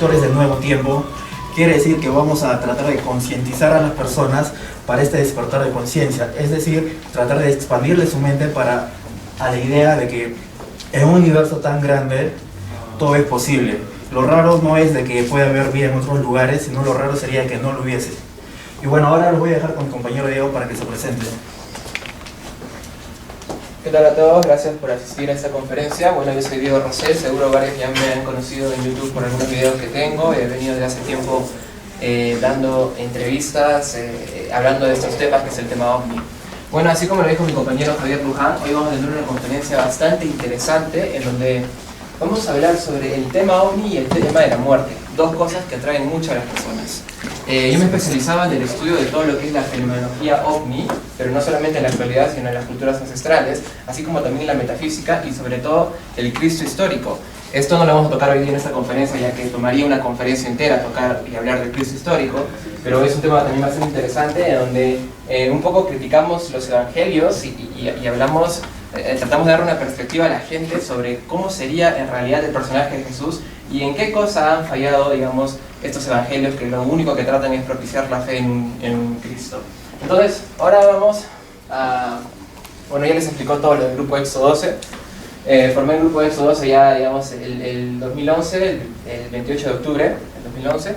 actores del nuevo tiempo. Quiere decir que vamos a tratar de concientizar a las personas para este despertar de conciencia, es decir, tratar de expandirle su mente a la idea de que en un universo tan grande todo es posible. Lo raro no es de que pueda haber vida en otros lugares, sino lo raro sería que no lo hubiese. Y bueno, ahora los voy a dejar con mi compañero Diego para que se presente. ¿Qué tal a todos? Gracias por asistir a esta conferencia. Bueno, yo soy Diego Rosell, seguro varios ya me han conocido en YouTube por algunos videos que tengo. He venido desde hace tiempo dando entrevistas, hablando de estos temas, que es el tema OVNI. Bueno, así como lo dijo mi compañero Javier Luján, hoy vamos a tener una conferencia bastante interesante en donde vamos a hablar sobre el tema OVNI y el tema de la muerte, dos cosas que atraen mucho a las personas. Yo me especializaba en el estudio de todo lo que es la fenomenología OVNI, pero no solamente en la actualidad, sino en las culturas ancestrales, así como también la metafísica y sobre todo el Cristo histórico. Esto no lo vamos a tocar hoy día en esta conferencia, ya que tomaría una conferencia entera tocar y hablar del Cristo histórico, pero es un tema también bastante interesante, en donde un poco criticamos los evangelios y hablamos, tratamos de dar una perspectiva a la gente sobre cómo sería en realidad el personaje de Jesús y en qué cosa han fallado, digamos, estos evangelios, que lo único que tratan es propiciar la fe en un Cristo. Entonces, ahora vamos a... Bueno, ya les explicó todo lo del grupo Éxodo 12. Formé el grupo Éxodo 12 ya, digamos, el 2011, el 28 de octubre del 2011.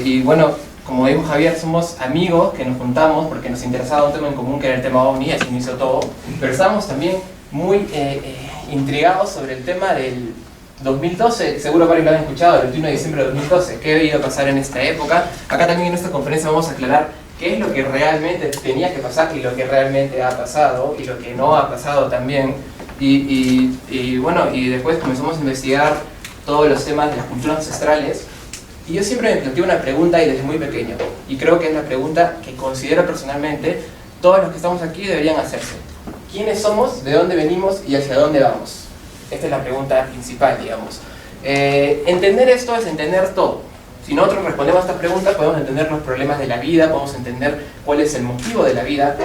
Y bueno, como dijo Javier, somos amigos que nos juntamos porque nos interesaba un tema en común, que era el tema OVNI, así inició todo. Pero estábamos también muy intrigados sobre el tema del 2012, seguro varios lo han escuchado, el 21 de diciembre de 2012, qué iba a pasar en esta época. Acá también en esta conferencia vamos a aclarar qué es lo que realmente tenía que pasar y lo que realmente ha pasado y lo que no ha pasado también. Bueno, y después comenzamos a investigar todos los temas de las culturas ancestrales. Y yo siempre me planteé una pregunta y desde muy pequeño, y creo que es la pregunta que considero personalmente todos los que estamos aquí deberían hacerse. ¿Quiénes somos, de dónde venimos y hacia dónde vamos? Esta es la pregunta principal, digamos. Entender esto es entender todo. Si nosotros respondemos a esta pregunta, podemos entender los problemas de la vida, podemos entender cuál es el motivo de la vida.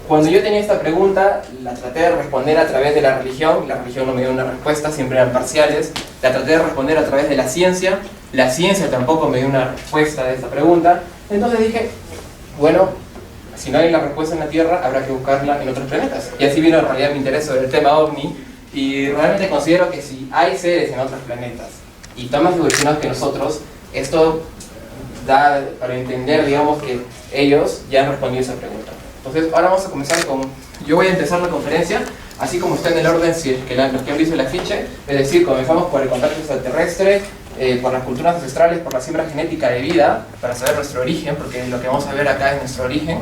Cuando yo tenía esta pregunta, la traté de responder a través de la religión no me dio una respuesta, siempre eran parciales. La traté de responder a través de la ciencia tampoco me dio una respuesta de esta pregunta. Entonces dije, bueno, si no hay la respuesta en la Tierra, habrá que buscarla en otros planetas. Y así vino en realidad mi interés sobre el tema OVNI, y realmente considero que si hay seres en otros planetas y están más evolucionados que nosotros, esto da para entender, digamos, que ellos ya han respondido esa pregunta. Entonces ahora vamos a comenzar con... Yo voy a empezar la conferencia así como está en el orden, si es que los que han visto el afiche, es decir, comenzamos por el contacto extraterrestre, por las culturas ancestrales, por la siembra genética de vida, para saber nuestro origen, porque lo que vamos a ver acá es nuestro origen.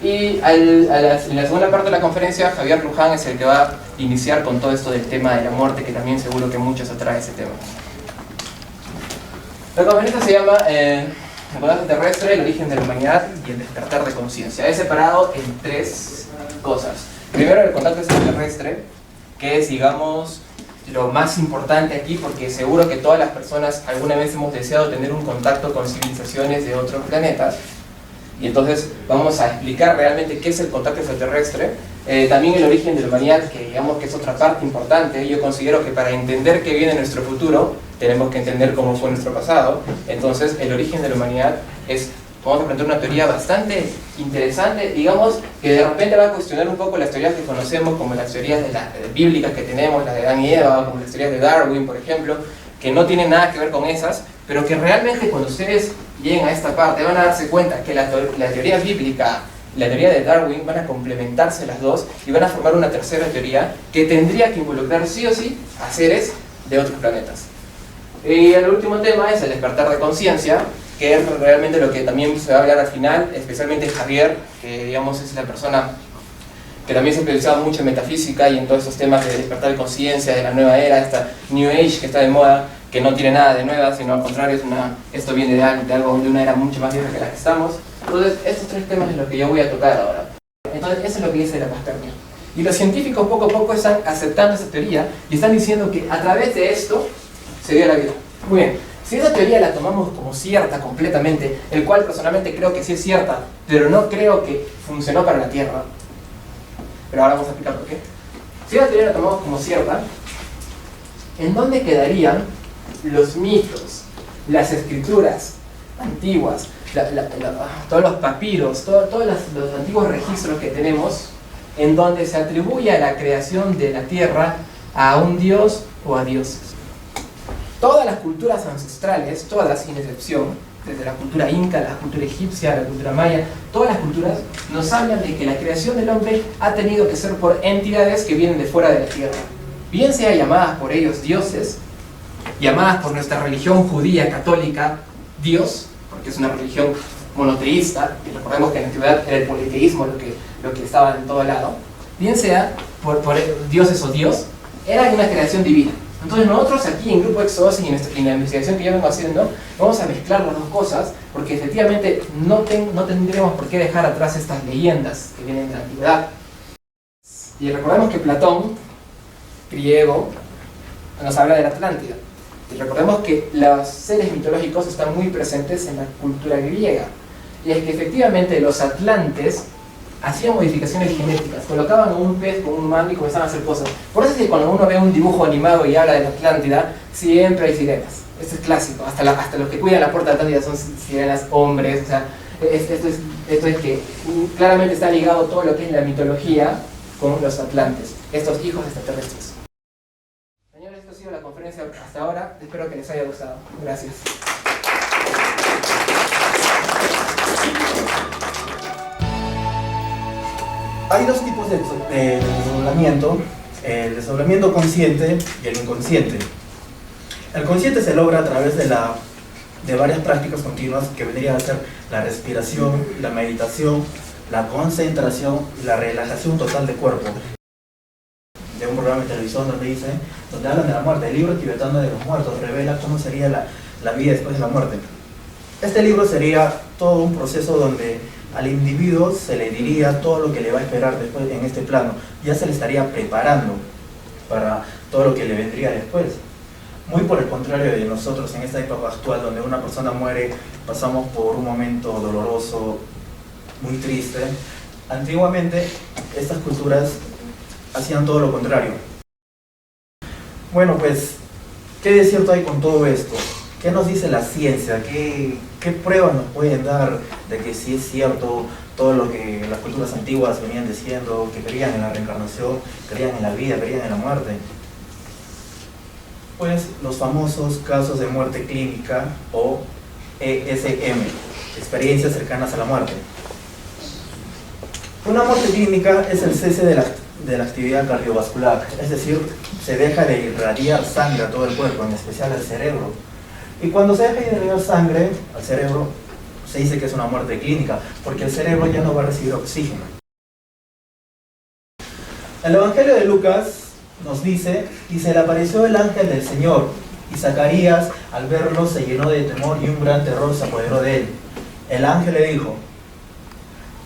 Y en la segunda parte de la conferencia, Javier Luján es el que va a iniciar con todo esto del tema de la muerte, que también seguro que muchos atrae ese tema. La conferencia se llama el contacto terrestre, el origen de la humanidad y el despertar de conciencia. He separado en tres cosas. Primero, el contacto extraterrestre, que es, digamos, lo más importante aquí, porque seguro que todas las personas alguna vez hemos deseado tener un contacto con civilizaciones de otros planetas. Y entonces vamos a explicar realmente qué es el contacto extraterrestre. También el origen de la humanidad, que digamos que es otra parte importante. Yo considero que para entender qué viene nuestro futuro, tenemos que entender cómo fue nuestro pasado. Entonces el origen de la humanidad es, vamos a plantear una teoría bastante interesante, digamos, que de repente va a cuestionar un poco las teorías que conocemos, como las teorías bíblicas que tenemos, las de Adán y Eva, como las teorías de Darwin, por ejemplo, que no tienen nada que ver con esas, pero que realmente cuando ustedes lleguen a esta parte van a darse cuenta que la teoría bíblica y la teoría de Darwin van a complementarse las dos y van a formar una tercera teoría que tendría que involucrar sí o sí a seres de otros planetas. Y el último tema es el despertar de conciencia, que es realmente lo que también se va a hablar al final, especialmente Javier, que digamos es la persona que también se ha especializado mucho en metafísica y en todos estos temas de despertar de conciencia, de la nueva era, esta New Age que está de moda, que no tiene nada de nueva, sino al contrario, esto viene de una era mucho más vieja que la que estamos. Entonces, estos tres temas es lo que yo voy a tocar ahora. Entonces, eso es lo que dice la panspermia. Y los científicos poco a poco están aceptando esa teoría y están diciendo que a través de esto se dio la vida. Muy bien, si esa teoría la tomamos como cierta completamente, el cual personalmente creo que sí es cierta, pero no creo que funcionó para la Tierra, pero ahora vamos a explicar por qué. Si la teoría la tomamos como cierta, ¿en dónde quedarían los mitos las escrituras antiguas, todos los papiros, todos los antiguos registros que tenemos, en donde se atribuye a la creación de la tierra a un dios o a dioses. Todas las culturas ancestrales, todas sin excepción, desde la cultura inca, la cultura egipcia, la cultura maya, todas las culturas nos hablan de que la creación del hombre ha tenido que ser por entidades que vienen de fuera de la tierra. Bien sea llamadas por ellos dioses, llamadas por nuestra religión judía católica Dios, porque es una religión monoteísta, y recordemos que en la antigüedad era el politeísmo lo que estaba en todo lado, bien sea por dioses o Dios, era una creación divina. Entonces nosotros aquí en Grupo Éxodo y en la investigación que yo vengo haciendo, vamos a mezclar las dos cosas, porque efectivamente no tendríamos por qué dejar atrás estas leyendas que vienen de la antigüedad. Y recordemos que Platón, griego, nos habla de la Atlántida. Y recordemos que los seres mitológicos están muy presentes en la cultura griega. Y es que efectivamente los atlantes hacían modificaciones genéticas, colocaban un pez con un mango y comenzaban a hacer cosas. Por eso es que cuando uno ve un dibujo animado y habla de la Atlántida, siempre hay sirenas. Esto es clásico, hasta los que cuidan la puerta de Atlántida son sirenas hombres. O sea, esto es que claramente está ligado todo lo que es la mitología con los atlantes, estos hijos extraterrestres. Señores, esto ha sido la conferencia hasta ahora, espero que les haya gustado. Gracias. Hay dos tipos de desdoblamiento, el desdoblamiento consciente y el inconsciente. El consciente se logra a través de varias prácticas continuas que vendrían a ser la respiración, la meditación, la concentración y la relajación total del cuerpo. De un programa de televisión donde hablan de la muerte, el libro tibetano de los muertos revela cómo sería la vida después de la muerte. Este libro sería todo un proceso donde al individuo se le diría todo lo que le va a esperar después en este plano. Ya se le estaría preparando para todo lo que le vendría después. Muy por el contrario de nosotros en esta época actual, donde una persona muere, pasamos por un momento doloroso, muy triste. Antiguamente, estas culturas hacían todo lo contrario. Bueno, pues, ¿qué de cierto hay con todo esto? ¿Qué nos dice la ciencia? ¿Qué pruebas nos pueden dar de que sí es cierto todo lo que las culturas antiguas venían diciendo, que creían en la reencarnación, creían en la vida, creían en la muerte? Pues los famosos casos de muerte clínica o ESM, experiencias cercanas a la muerte. Una muerte clínica es el cese de la actividad cardiovascular, es decir, se deja de irradiar sangre a todo el cuerpo, en especial al cerebro. Y cuando se deja de irradiar sangre al cerebro, se dice que es una muerte clínica, porque el cerebro ya no va a recibir oxígeno. El Evangelio de Lucas nos dice, y se le apareció el ángel del Señor, y Zacarías, al verlo, se llenó de temor y un gran terror se apoderó de él. El ángel le dijo: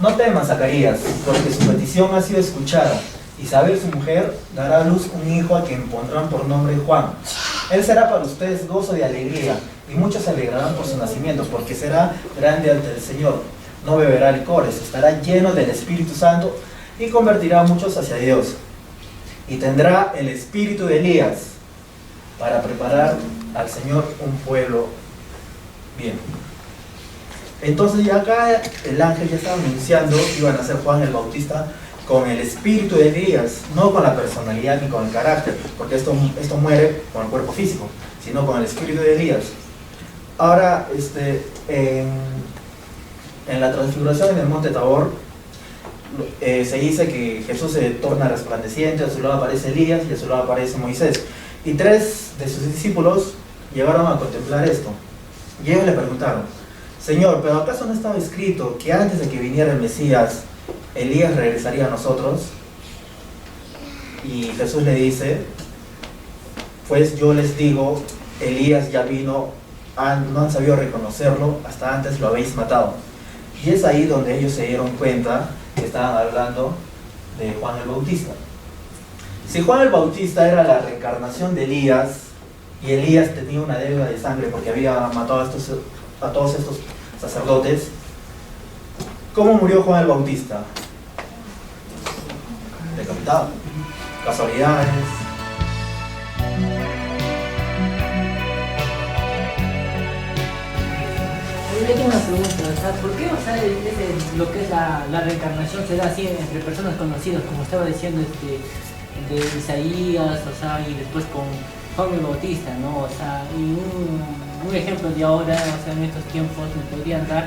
no temas, Zacarías, porque su petición ha sido escuchada. Isabel, su mujer, dará a luz un hijo a quien pondrán por nombre Juan. Él será para ustedes gozo y alegría, y muchos se alegrarán por su nacimiento, porque será grande ante el Señor. No beberá licores, estará lleno del Espíritu Santo y convertirá a muchos hacia Dios. Y tendrá el espíritu de Elías para preparar al Señor un pueblo bien. Entonces ya acá el ángel ya estaba anunciando que iban a ser Juan el Bautista con el espíritu de Elías, no con la personalidad ni con el carácter, porque esto muere con el cuerpo físico, sino con el espíritu de Elías. Ahora, en la transfiguración en el monte Tabor, se dice que Jesús se torna resplandeciente, a su lado aparece Elías y a su lado aparece Moisés. Y 3 de sus discípulos llegaron a contemplar esto. Y ellos le preguntaron: Señor, ¿pero acaso no estaba escrito que antes de que viniera el Mesías, Elías regresaría a nosotros? Y Jesús le dice: pues yo les digo, Elías ya vino, no han sabido reconocerlo, hasta antes lo habéis matado. Y es ahí donde ellos se dieron cuenta que estaban hablando de Juan el Bautista. Si Juan el Bautista era la reencarnación de Elías, y Elías tenía una deuda de sangre porque había matado a todos estos sacerdotes, ¿cómo murió Juan el Bautista? Decapitado. Casualidades. yo tengo una pregunta, o sea, ¿por qué, o sea, lo que es la reencarnación se da así entre personas conocidas, como estaba diciendo de Isaías, o sea, y después con Juan el Bautista, ¿no? O sea, y un ejemplo de ahora, o sea, en estos tiempos me podrían dar,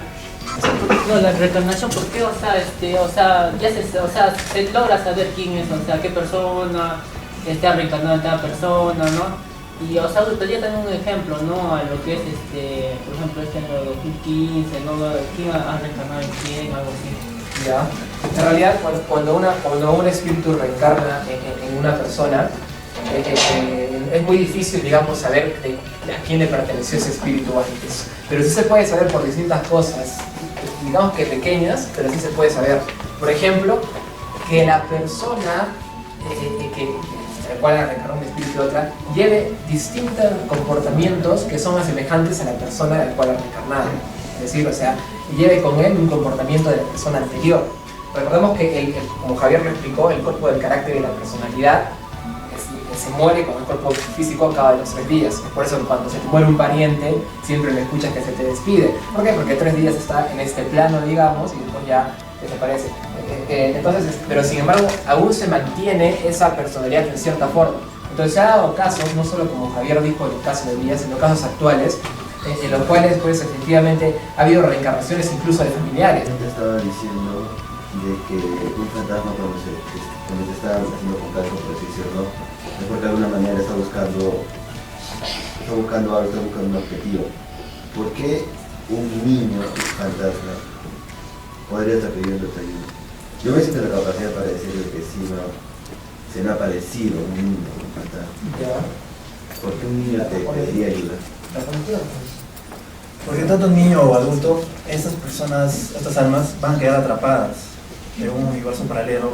o sea, no, la reencarnación, ¿por qué, o sea, se logra saber quién es, o sea, qué persona está reencarnada en cada persona, ¿no? Y, o sea, podría tener un ejemplo, ¿no? A lo que es, por ejemplo, en el 2015, ¿no? ¿Quién ha reencarnado en quién? Algo así. Ya. En realidad, cuando un espíritu reencarna en una persona, es muy difícil, digamos, saber a quién le perteneció ese espíritu antes. Pero sí se puede saber por distintas cosas, digamos que pequeñas, pero sí se puede saber. Por ejemplo, que la persona la cual ha reencarnado un espíritu de otra, lleve distintos comportamientos que son semejantes a la persona de la cual ha reencarnado. Es decir, o sea, lleve con él un comportamiento de la persona anterior. Recordemos que, como Javier lo explicó, el cuerpo del carácter y la personalidad se muere con el cuerpo físico a cabo de los 3 días. Es por eso que cuando se te muere un pariente, siempre le escuchas que se te despide. ¿Por qué? Porque 3 días está en este plano, digamos, y después ya desaparece. Entonces, pero sin embargo, aún se mantiene esa personalidad en cierta forma. Entonces se ha dado casos, no solo como Javier dijo en el caso de Elías, sino casos actuales, en los cuales pues efectivamente ha habido reencarnaciones incluso de familiares. Te estaba diciendo de que un fantasma cuando se está haciendo contacto, por así decirlo, es porque de alguna manera está buscando algo, está buscando un objetivo. ¿Por qué un niño fantasma podría estar pidiendo ayuda? Yo me siento la capacidad para decirle que sí, se me ha parecido un niño fantasma. ¿Por qué un niño te pediría ayuda? Porque tanto niño o adulto, estas personas, estas almas van a quedar atrapadas en un universo paralelo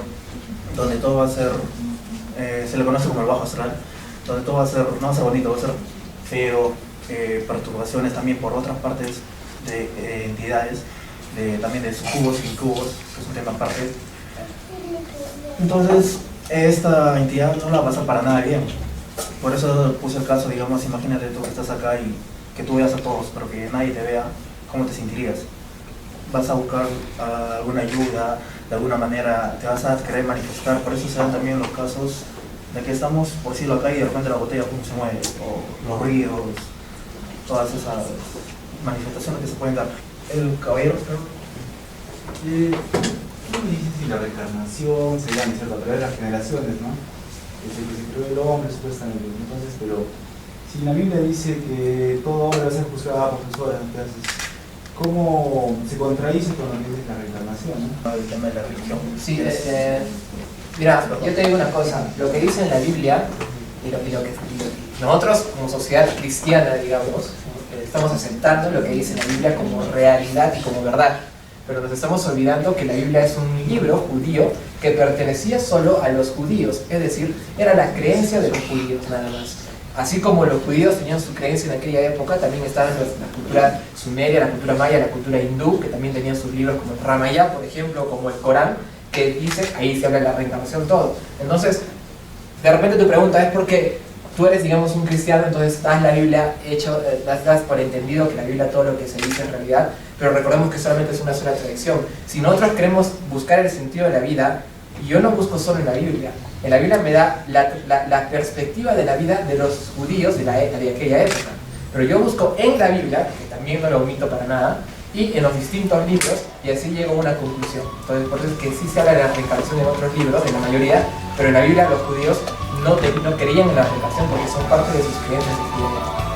donde todo va a ser, se le conoce como el bajo astral, donde todo va a ser, no va a ser bonito, va a ser feo, perturbaciones también por otras partes de entidades, también de sucubos y incubos, que es un tema aparte. Entonces, esta entidad no la va a pasar para nada bien. Por eso puse el caso, digamos, imagínate tú que estás acá y que tú veas a todos, pero que nadie te vea, ¿cómo te sentirías? Vas a buscar alguna ayuda, de alguna manera te vas a querer manifestar. Por eso se dan también los casos de que estamos, por decirlo acá, y de repente la botella pum, se mueve, o los ruidos, todas esas manifestaciones que se pueden dar. El caballero, creo. ¿Qué me dices si la reencarnación se llama, cierto? Pero es las generaciones, ¿no? Es el que se creó el hombre, supuestamente. Entonces, pero si la Biblia dice que todo hombre va a ser juzgado por sus obras, entonces, ¿cómo se contradice con lo que dice la reencarnación, ¿no? El tema de la religión. Sí, mira, yo te digo una cosa, lo que dice en la Biblia y lo que nosotros como sociedad cristiana, digamos, estamos aceptando lo que dice la Biblia como realidad y como verdad, pero nos estamos olvidando que la Biblia es un libro judío que pertenecía solo a los judíos, es decir, era la creencia de los judíos nada más. Así como los judíos tenían su creencia en aquella época, también estaban la cultura sumeria, la cultura maya, la cultura hindú, que también tenían sus libros como el Ramayana, por ejemplo, como el Corán, que dice, ahí se habla de la reencarnación, todo. Entonces, de repente tu pregunta es porque tú eres, digamos, un cristiano, entonces das la Biblia das por entendido que la Biblia todo lo que se dice en realidad, pero recordemos que solamente es una sola tradición. Si nosotros queremos buscar el sentido de la vida, yo no busco solo en la Biblia me da la perspectiva de la vida de los judíos de aquella época, pero yo busco en la Biblia, que también no lo omito para nada, y en los distintos libros, y así llego a una conclusión. Entonces, por eso es que sí se habla de la reencarnación en otros libros, en la mayoría, pero en la Biblia los judíos no creían en la reencarnación porque son parte de sus creencias espirituales.